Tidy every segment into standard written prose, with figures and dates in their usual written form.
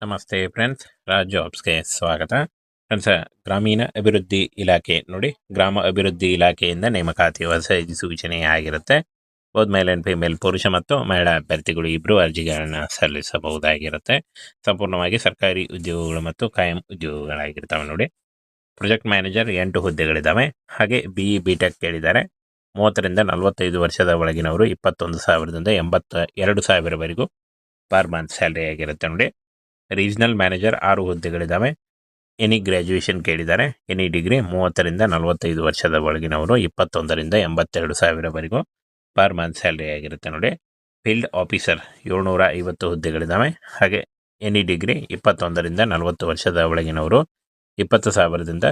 ನಮಸ್ತೆ ಫ್ರೆಂಡ್ಸ್, ರಾಜ್ ಜಾಬ್ಸ್ಗೆ ಸ್ವಾಗತ. ಫ್ರೆಂಡ್ಸ್, ಗ್ರಾಮೀಣ ಅಭಿವೃದ್ಧಿ ಇಲಾಖೆ ನೋಡಿ, ಗ್ರಾಮ ಅಭಿವೃದ್ಧಿ ಇಲಾಖೆಯಿಂದ ನೇಮಕಾತಿ ಹೊಸ ಸೂಚನೆ ಆಗಿರುತ್ತೆ. ಬೋತ್ ಮೇಲ್ ಅಂಡ್ ಫಿಮೇಲ್, ಪುರುಷ ಮತ್ತು ಮಹಿಳಾ ಅಭ್ಯರ್ಥಿಗಳು ಇಬ್ಬರು ಅರ್ಜಿಗಳನ್ನು ಸಲ್ಲಿಸಬಹುದಾಗಿರುತ್ತೆ. ಸಂಪೂರ್ಣವಾಗಿ ಸರ್ಕಾರಿ ಉದ್ಯೋಗಗಳು ಮತ್ತು ಕಾಯಂ ಉದ್ಯೋಗಗಳಾಗಿರ್ತವೆ ನೋಡಿ. Project manager 8 ಹುದ್ದೆಗಳಿದ್ದಾವೆ. ಹಾಗೆ BE BTech ಕೇಳಿದ್ದಾರೆ. 30ರಿಂದ 45 ವರ್ಷದ ಒಳಗಿನವರು 21,000ದಿಂದ 82,000ವರೆಗೂ ಪರ್ ಮಂತ್ ಸ್ಯಾಲರಿ ಆಗಿರುತ್ತೆ ನೋಡಿ. Regional manager 6 ಹುದ್ದೆಗಳಿದ್ದಾವೆ. ಎನಿ ಗ್ರ್ಯಾಜುಯೇಷನ್ ಕೇಳಿದ್ದಾರೆ. ಎನಿ ಡಿಗ್ರಿ 30ರಿಂದ 45 ವರ್ಷದ ಒಳಗಿನವರು 21ರಿಂದ 82,000ವರೆಗೂ ಪರ್ ಮಂತ್ ಸ್ಯಾಲರಿ ಆಗಿರುತ್ತೆ ನೋಡಿ. Field officer 750 ಹುದ್ದೆಗಳಿದ್ದಾವೆ. ಹಾಗೆ ಎನಿ ಡಿಗ್ರಿ 21ರಿಂದ 40 ವರ್ಷದ ಒಳಗಿನವರು 20,000ದಿಂದ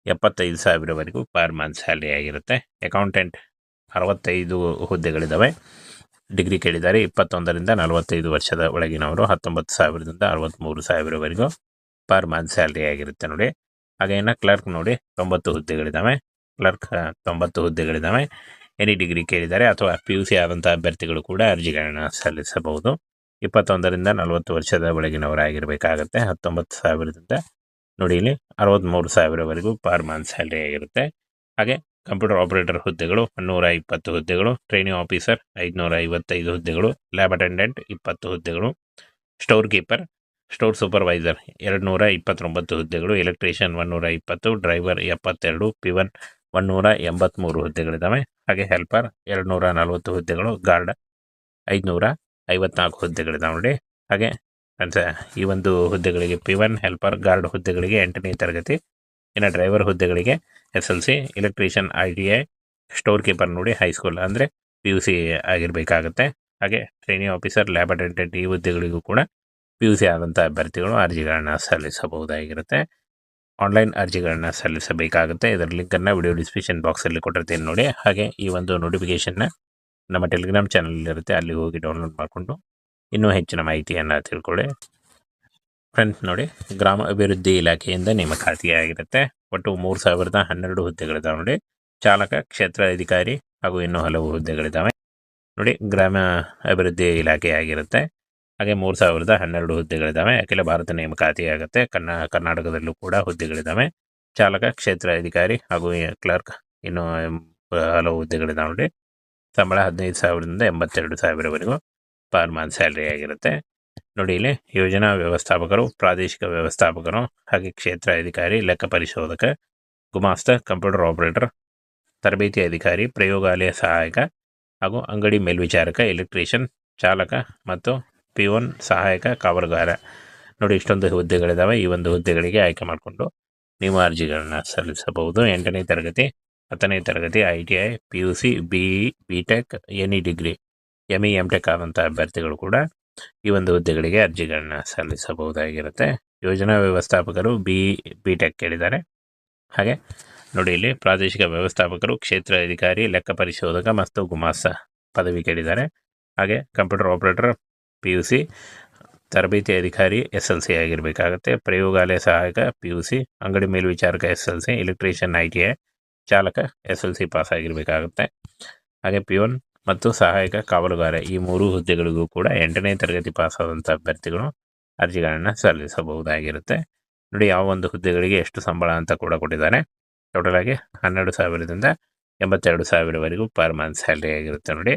75,000ವರೆಗೂ ಪರ್ ಮಂತ್ ಸ್ಯಾಲರಿ ಆಗಿರುತ್ತೆ. ಅಕೌಂಟೆಂಟ್ 65 ಹುದ್ದೆಗಳಿದ್ದಾವೆ. ಡಿಗ್ರಿ ಕೇಳಿದ್ದಾರೆ. 21ರಿಂದ 45 ವರ್ಷದ ಒಳಗಿನವರು 19,000ದಿಂದ 63,000ವರೆಗೂ ಪರ್ ಮಂತ್ ಸ್ಯಾಲರಿ ಆಗಿರುತ್ತೆ ನೋಡಿ. ಹಾಗೇನ ಕ್ಲರ್ಕ್ ನೋಡಿ 90 ಹುದ್ದೆಗಳಿದ್ದಾವೆ. ಕ್ಲರ್ಕ್ 90 ಹುದ್ದೆಗಳಿದ್ದಾವೆ. ಎನಿ ಡಿಗ್ರಿ ಕೇಳಿದ್ದಾರೆ ಅಥವಾ PUC ಆದಂಥ ಅಭ್ಯರ್ಥಿಗಳು ಕೂಡ ಅರ್ಜಿಗಳನ್ನು ಸಲ್ಲಿಸಬಹುದು. 21ರಿಂದ 40 ವರ್ಷದ ಒಳಗಿನವರಾಗಿರಬೇಕಾಗತ್ತೆ. 19,000ದಿಂದ ನೋಡಿ ಇಲ್ಲಿ 63,000ವರೆಗೂ ಪರ್ ಮಂತ್ ಸ್ಯಾಲರಿ ಆಗಿರುತ್ತೆ. ಹಾಗೆ ಕಂಪ್ಯೂಟರ್ ಆಪರೇಟರ್ ಹುದ್ದೆಗಳು 120 ಹುದ್ದೆಗಳು. ಟ್ರೈನಿಂಗ್ ಆಫೀಸರ್ 555 ಹುದ್ದೆಗಳು. ಲ್ಯಾಬ್ ಅಟೆಂಡೆಂಟ್ 20 ಹುದ್ದೆಗಳು. ಸ್ಟೋರ್ ಕೀಪರ್, ಸ್ಟೋರ್ ಸೂಪರ್ವೈಸರ್ 229 ಹುದ್ದೆಗಳು. Electrician 120, driver 72, ಪಿವನ್ 183 ಹುದ್ದೆಗಳಿದ್ದಾವೆ. ಹಾಗೆ ಹೆಲ್ಪರ್ 240 ಹುದ್ದೆಗಳು. ಗಾರ್ಡ್ 554 ಹುದ್ದೆಗಳಿದ್ದಾವೆ ನೋಡಿ. ಹಾಗೆ ಈ ಒಂದು ಹುದ್ದೆಗಳಿಗೆ ಪಿವನ್, ಹೆಲ್ಪರ್, ಗಾರ್ಡ್ ಹುದ್ದೆಗಳಿಗೆ 8ನೇ ತರಗತಿ. ಇನ್ನು ಡ್ರೈವರ್ ಹುದ್ದೆಗಳಿಗೆ SLC, electrician ITI, store keeper ನೋಡಿ ಹೈಸ್ಕೂಲ್ ಅಂದರೆ PUC ಆಗಿರಬೇಕಾಗತ್ತೆ. ಹಾಗೆ ಟ್ರೈನಿಂಗ್ ಆಫೀಸರ್, ಲ್ಯಾಬ್ ಅಟೆಂಡೆಂಟ್ ಈ ಹುದ್ದೆಗಳಿಗೂ ಕೂಡ PUC ಆದಂಥ ಅಭ್ಯರ್ಥಿಗಳು ಅರ್ಜಿಗಳನ್ನು ಸಲ್ಲಿಸಬಹುದಾಗಿರುತ್ತೆ. ಆನ್ಲೈನ್ ಅರ್ಜಿಗಳನ್ನು ಸಲ್ಲಿಸಬೇಕಾಗುತ್ತೆ. ಇದರ ಲಿಂಕನ್ನು ವಿಡಿಯೋ ಡಿಸ್ಕ್ರಿಪ್ಷನ್ ಬಾಕ್ಸಲ್ಲಿ ಕೊಟ್ಟಿರ್ತೀನಿ ನೋಡಿ. ಹಾಗೆ ಈ ಒಂದು ನೋಟಿಫಿಕೇಷನ್ನ ನಮ್ಮ ಟೆಲಿಗ್ರಾಮ್ ಚಾನಲಲ್ಲಿರುತ್ತೆ, ಅಲ್ಲಿ ಹೋಗಿ ಡೌನ್ಲೋಡ್ ಮಾಡಿಕೊಂಡು ಇನ್ನೂ ಹೆಚ್ಚಿನ ಮಾಹಿತಿಯನ್ನು ತಿಳ್ಕೊಳ್ಳಿ. ಫ್ರೆಂಡ್ಸ್ ನೋಡಿ, ಗ್ರಾಮ ಅಭಿವೃದ್ಧಿ ಇಲಾಖೆಯಿಂದ ನೇಮಕಾತಿಯಾಗಿರುತ್ತೆ. ಒಟ್ಟು 3,012 ಹುದ್ದೆಗಳಿದ್ದಾವೆ ನೋಡಿ. ಚಾಲಕ, ಕ್ಷೇತ್ರ ಅಧಿಕಾರಿ ಹಾಗೂ ಇನ್ನೂ ಹಲವು ಹುದ್ದೆಗಳಿದ್ದಾವೆ ನೋಡಿ. ಗ್ರಾಮ ಅಭಿವೃದ್ಧಿ ಇಲಾಖೆ ಆಗಿರುತ್ತೆ. ಹಾಗೆ 3,012 ಹುದ್ದೆಗಳಿದ್ದಾವೆ. ಅಖಿಲ ಭಾರತ ನೇಮಕಾತಿ ಆಗುತ್ತೆ. ಕರ್ನಾಟಕದಲ್ಲೂ ಕೂಡ ಹುದ್ದೆಗಳಿದ್ದಾವೆ. ಚಾಲಕ, ಕ್ಷೇತ್ರ ಅಧಿಕಾರಿ ಹಾಗೂ ಕ್ಲರ್ಕ್ ಇನ್ನೂ ಹಲವು ಹುದ್ದೆಗಳಿದ್ದಾವೆ ನೋಡಿ. ಸಂಬಳ 15,000ದಿಂದ 82,000ವರೆಗೂ ಪರ್ ಮಂತ್ ಸ್ಯಾಲರಿ ಆಗಿರುತ್ತೆ ನೋಡಿ. ಇಲ್ಲಿ ಯೋಜನಾ ವ್ಯವಸ್ಥಾಪಕರು, ಪ್ರಾದೇಶಿಕ ವ್ಯವಸ್ಥಾಪಕರು, ಹಾಗೆ ಕ್ಷೇತ್ರ ಅಧಿಕಾರಿ, ಲೆಕ್ಕ ಪರಿಶೋಧಕ, ಗುಮಾಸ್ತ, ಕಂಪ್ಯೂಟರ್ ಆಪರೇಟರ್, ತರಬೇತಿ ಅಧಿಕಾರಿ, ಪ್ರಯೋಗಾಲಯ ಸಹಾಯಕ ಹಾಗೂ ಅಂಗಡಿ ಮೇಲ್ವಿಚಾರಕ, ಎಲೆಕ್ಟ್ರಿಷಿಯನ್, ಚಾಲಕ ಮತ್ತು ಪಿವನ್, ಸಹಾಯಕ ಕಾವಲುಗಾರ ನೋಡಿ. ಇಷ್ಟೊಂದು ಹುದ್ದೆಗಳಿದ್ದಾವೆ. ಈ ಒಂದು ಹುದ್ದೆಗಳಿಗೆ ಆಯ್ಕೆ ಮಾಡಿಕೊಂಡು ನೀವು ಅರ್ಜಿಗಳನ್ನು ಸಲ್ಲಿಸಬಹುದು. 8ನೇ ತರಗತಿ, 10ನೇ ತರಗತಿ, ITI, PUC, BE BTech, any degree, ME MTech ಆದಂಥ ಅಭ್ಯರ್ಥಿಗಳು ಕೂಡ ಈ ಒಂದು ಹುದ್ದೆಗಳಿಗೆ ಅರ್ಜಿಗಳನ್ನ ಸಲ್ಲಿಸಬಹುದಾಗಿರುತ್ತೆ. ಯೋಜನಾ ವ್ಯವಸ್ಥಾಪಕರು BE BTech ಕೇಳಿದ್ದಾರೆ. ಹಾಗೆ ನೋಡಿ, ಇಲ್ಲಿ ಪ್ರಾದೇಶಿಕ ವ್ಯವಸ್ಥಾಪಕರು, ಕ್ಷೇತ್ರ ಅಧಿಕಾರಿ, ಲೆಕ್ಕ ಪರಿಶೋಧಕ ಮತ್ತು ಗುಮಾಸ್ತ ಪದವಿ ಕೇಳಿದ್ದಾರೆ. ಹಾಗೆ ಕಂಪ್ಯೂಟರ್ ಆಪರೇಟರ್ PUC, ತರಬೇತಿ ಅಧಿಕಾರಿ SLC ಆಗಿರಬೇಕಾಗತ್ತೆ. ಪ್ರಯೋಗಾಲಯ ಸಹಾಯಕ PUC, ಅಂಗಡಿ ಮೇಲ್ವಿಚಾರಕ SLC, ಎಲೆಕ್ಟ್ರಿಷಿಯನ್ ITI, ಚಾಲಕ SLC ಪಾಸ್ ಆಗಿರಬೇಕಾಗುತ್ತೆ. ಹಾಗೆ ಪಿವನ್ ಮತ್ತು ಸಹಾಯಕ ಕಾವಲುಗಾರ ಈ 3 ಹುದ್ದೆಗಳಿಗೂ ಕೂಡ 8ನೇ ತರಗತಿ ಪಾಸ್ ಆದಂಥ ಅಭ್ಯರ್ಥಿಗಳು ಅರ್ಜಿಗಳನ್ನು ಸಲ್ಲಿಸಬಹುದಾಗಿರುತ್ತೆ ನೋಡಿ. ಯಾವ ಒಂದು ಹುದ್ದೆಗಳಿಗೆ ಎಷ್ಟು ಸಂಬಳ ಅಂತ ಕೂಡ ಕೊಟ್ಟಿದ್ದಾರೆ. ಟೋಟಲ್ ಆಗಿ 12,000ದಿಂದ 82,000ವರೆಗೂ ಪರ್ ಮಂತ್ ಸ್ಯಾಲರಿ ಆಗಿರುತ್ತೆ ನೋಡಿ.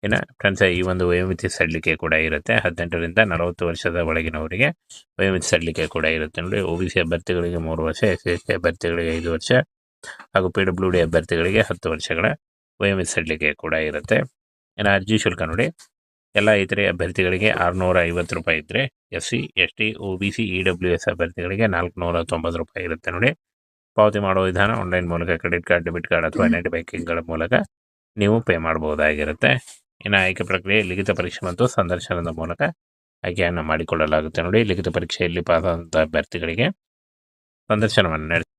ಇನ್ನು ಫ್ರೆಂಡ್ಸ್, ಈ ಒಂದು ವಯೋಮಿತಿ ಸಡಿಲಿಕೆ ಕೂಡ ಇರುತ್ತೆ. 18ರಿಂದ 40 ವರ್ಷದ ಒಳಗಿನವರಿಗೆ ವಯೋಮಿತಿ ಸಡಿಲಿಕೆ ಕೂಡ ಇರುತ್ತೆ ನೋಡಿ. OBC ಅಭ್ಯರ್ಥಿಗಳಿಗೆ 3 ವರ್ಷ, SC ಅಭ್ಯರ್ಥಿಗಳಿಗೆ 5 ವರ್ಷ ಹಾಗೂ PWD ಅಭ್ಯರ್ಥಿಗಳಿಗೆ 10 ವರ್ಷಗಳ ವಯೋಮಿತಿ ಸಡಿಲಿಕೆ ಕೂಡ ಇರುತ್ತೆ. ಇನ್ನು ಅರ್ಜಿ ಶುಲ್ಕ ನೋಡಿ, ಎಲ್ಲ ಇತರೆ ಅಭ್ಯರ್ಥಿಗಳಿಗೆ 650 ರೂಪಾಯಿ ಇದ್ದರೆ, SC ST OBC EWS ಅಭ್ಯರ್ಥಿಗಳಿಗೆ 490 ರೂಪಾಯಿ ಇರುತ್ತೆ ನೋಡಿ. ಪಾವತಿ ಮಾಡುವ ವಿಧಾನ ಆನ್ಲೈನ್ ಮೂಲಕ, ಕ್ರೆಡಿಟ್ ಕಾರ್ಡ್, ಡೆಬಿಟ್ ಕಾರ್ಡ್ ಅಥವಾ ನೆಟ್ ಬ್ಯಾಂಕಿಂಗ್ಗಳ ಮೂಲಕ ನೀವು ಪೇ ಮಾಡಬಹುದಾಗಿರುತ್ತೆ. ಇನ್ನು ಆಯ್ಕೆ ಪ್ರಕ್ರಿಯೆ ಲಿಖಿತ ಪರೀಕ್ಷೆ ಮತ್ತು ಸಂದರ್ಶನದ ಮೂಲಕ ಆಯ್ಕೆಯನ್ನು ಮಾಡಿಕೊಳ್ಳಲಾಗುತ್ತೆ ನೋಡಿ. ಲಿಖಿತ ಪರೀಕ್ಷೆಯಲ್ಲಿ ಪಾಸಾದಂಥ ಅಭ್ಯರ್ಥಿಗಳಿಗೆ ಸಂದರ್ಶನವನ್ನು ನಡೆಸಿ